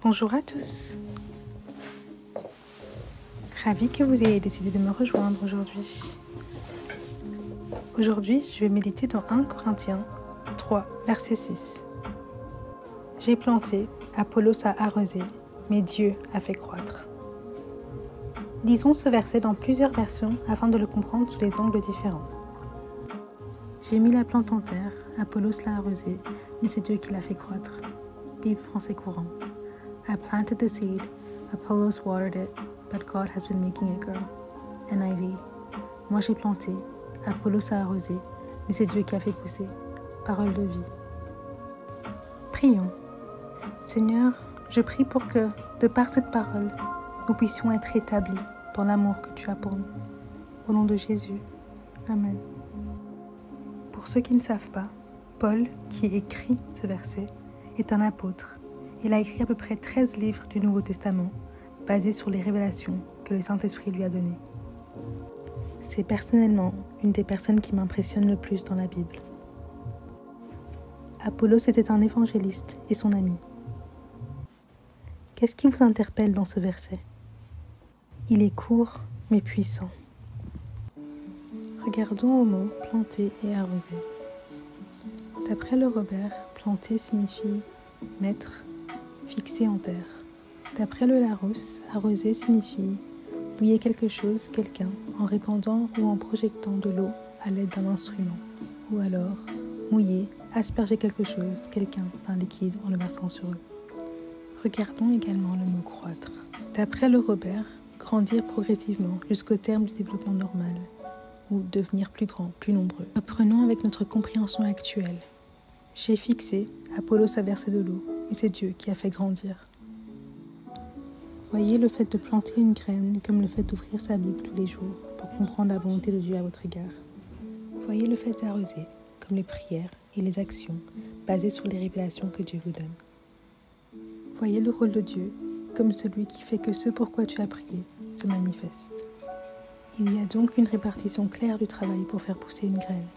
Bonjour à tous. Ravi que vous ayez décidé de me rejoindre aujourd'hui. Aujourd'hui, je vais méditer dans 1 Corinthiens 3, verset 6. J'ai planté, Apollos a arrosé, mais Dieu a fait croître. Lisons ce verset dans plusieurs versions afin de le comprendre sous des angles différents. J'ai mis la plante en terre, Apollos l'a arrosée, mais c'est Dieu qui l'a fait croître. Bible français courant. I planted the seed, Apollos watered it, but God has been making it grow. NIV. Moi j'ai planté, Apollos a arrosé, mais c'est Dieu qui a fait pousser. Parole de vie. Prions. Seigneur, je prie pour que, de par cette parole, nous puissions être établis dans l'amour que tu as pour nous. Au nom de Jésus. Amen. Pour ceux qui ne savent pas, Paul, qui écrit ce verset, est un apôtre. Il a écrit à peu près 13 livres du Nouveau Testament, basés sur les révélations que le Saint-Esprit lui a données. C'est personnellement une des personnes qui m'impressionne le plus dans la Bible. Apollos était un évangéliste et son ami. Qu'est-ce qui vous interpelle dans ce verset ? Il est court mais puissant. Regardons au mot « planter » et « arroser ». D'après le Robert, planter signifie mettre, fixer en terre. D'après le Larousse, arroser signifie mouiller quelque chose, quelqu'un, en répandant ou en projectant de l'eau à l'aide d'un instrument. Ou alors, mouiller, asperger quelque chose, quelqu'un, d'un liquide en le versant sur eux. Regardons également le mot croître. D'après le Robert, grandir progressivement jusqu'au terme du développement normal, ou devenir plus grand, plus nombreux. Reprenons avec notre compréhension actuelle. J'ai fixé, Apollos a versé de l'eau, et c'est Dieu qui a fait grandir. Voyez le fait de planter une graine comme le fait d'ouvrir sa Bible tous les jours pour comprendre la volonté de Dieu à votre égard. Voyez le fait d'arroser comme les prières et les actions basées sur les révélations que Dieu vous donne. Voyez le rôle de Dieu comme celui qui fait que ce pourquoi tu as prié se manifeste. Il y a donc une répartition claire du travail pour faire pousser une graine.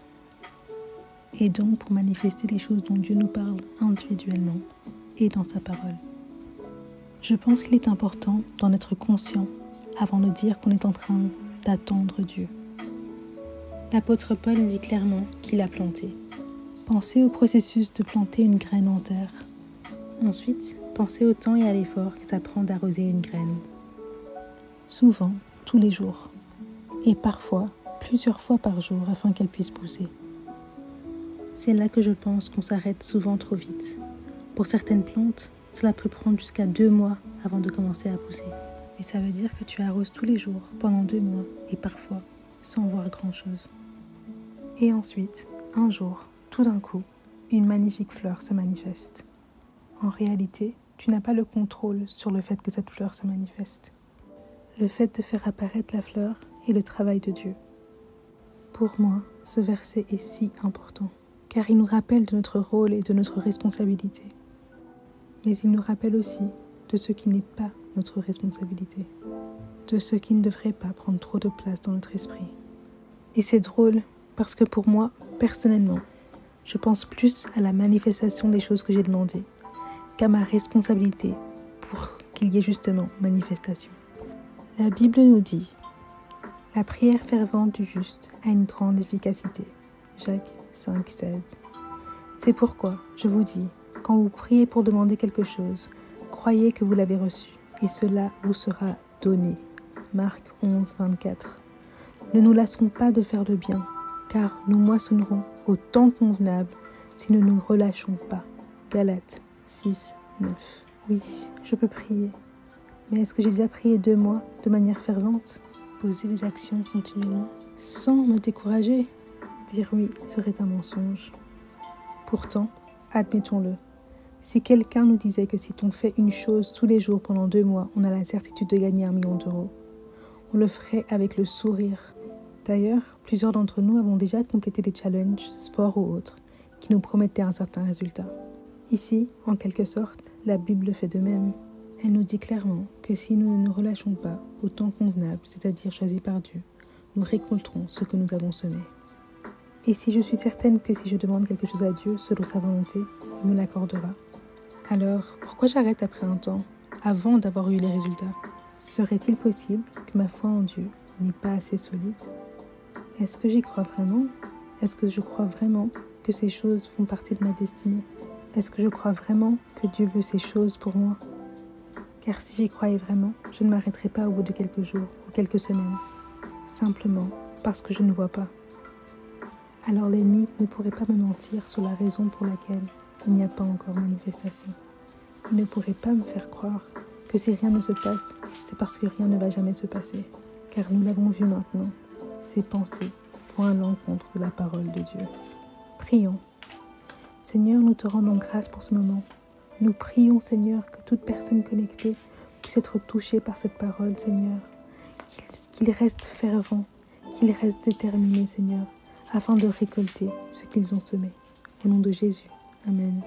Et donc pour manifester les choses dont Dieu nous parle individuellement et dans sa parole. Je pense qu'il est important d'en être conscient avant de dire qu'on est en train d'attendre Dieu. L'apôtre Paul dit clairement qu'il a planté. Pensez au processus de planter une graine en terre. Ensuite, pensez au temps et à l'effort que ça prend d'arroser une graine. Souvent, tous les jours. Et parfois, plusieurs fois par jour afin qu'elle puisse pousser. C'est là que je pense qu'on s'arrête souvent trop vite. Pour certaines plantes, cela peut prendre jusqu'à 2 mois avant de commencer à pousser. Et ça veut dire que tu arroses tous les jours pendant 2 mois et parfois sans voir grand-chose. Et ensuite, un jour, tout d'un coup, une magnifique fleur se manifeste. En réalité, tu n'as pas le contrôle sur le fait que cette fleur se manifeste. Le fait de faire apparaître la fleur est le travail de Dieu. Pour moi, ce verset est si important, car il nous rappelle de notre rôle et de notre responsabilité. Mais il nous rappelle aussi de ce qui n'est pas notre responsabilité, de ce qui ne devrait pas prendre trop de place dans notre esprit. Et c'est drôle, parce que pour moi, personnellement, je pense plus à la manifestation des choses que j'ai demandées qu'à ma responsabilité pour qu'il y ait justement manifestation. La Bible nous dit « La prière fervente du juste a une grande efficacité » Jacques 5,16. C'est pourquoi je vous dis, quand vous priez pour demander quelque chose, croyez que vous l'avez reçu et cela vous sera donné. Marc 11,24. Ne nous lassons pas de faire le bien, car nous moissonnerons au temps convenable si nous ne nous relâchons pas. Galates 6,9. Oui, je peux prier. Mais est-ce que j'ai déjà prié 2 mois de manière fervente ? Poser des actions continuellement, sans me décourager ? Dire oui serait un mensonge. Pourtant, admettons-le, si quelqu'un nous disait que si on fait une chose tous les jours pendant 2 mois, on a la certitude de gagner 1 million d'euros, on le ferait avec le sourire. D'ailleurs, plusieurs d'entre nous avons déjà complété des challenges, sport ou autres, qui nous promettaient un certain résultat. Ici, en quelque sorte, la Bible fait de même. Elle nous dit clairement que si nous ne nous relâchons pas au temps convenable, c'est-à-dire choisi par Dieu, nous récolterons ce que nous avons semé. Et si je suis certaine que si je demande quelque chose à Dieu selon sa volonté, il me l'accordera, Alors, pourquoi j'arrête après un temps, avant d'avoir eu les résultats? Serait-il possible que ma foi en Dieu n'est pas assez solide? Est-ce que j'y crois vraiment? Est-ce que je crois vraiment que ces choses font partie de ma destinée? Est-ce que je crois vraiment que Dieu veut ces choses pour moi? Car si j'y croyais vraiment, je ne m'arrêterais pas au bout de quelques jours ou quelques semaines, simplement parce que je ne vois pas. Alors l'ennemi ne pourrait pas me mentir sur la raison pour laquelle il n'y a pas encore manifestation. Il ne pourrait pas me faire croire que si rien ne se passe, c'est parce que rien ne va jamais se passer. Car nous l'avons vu maintenant, ces pensées vont à l'encontre de la parole de Dieu. Prions. Seigneur, nous te rendons grâce pour ce moment. Nous prions, Seigneur, que toute personne connectée puisse être touchée par cette parole, Seigneur. Qu'il reste fervent, qu'il reste déterminé, Seigneur, afin de récolter ce qu'ils ont semé. Au nom de Jésus. Amen.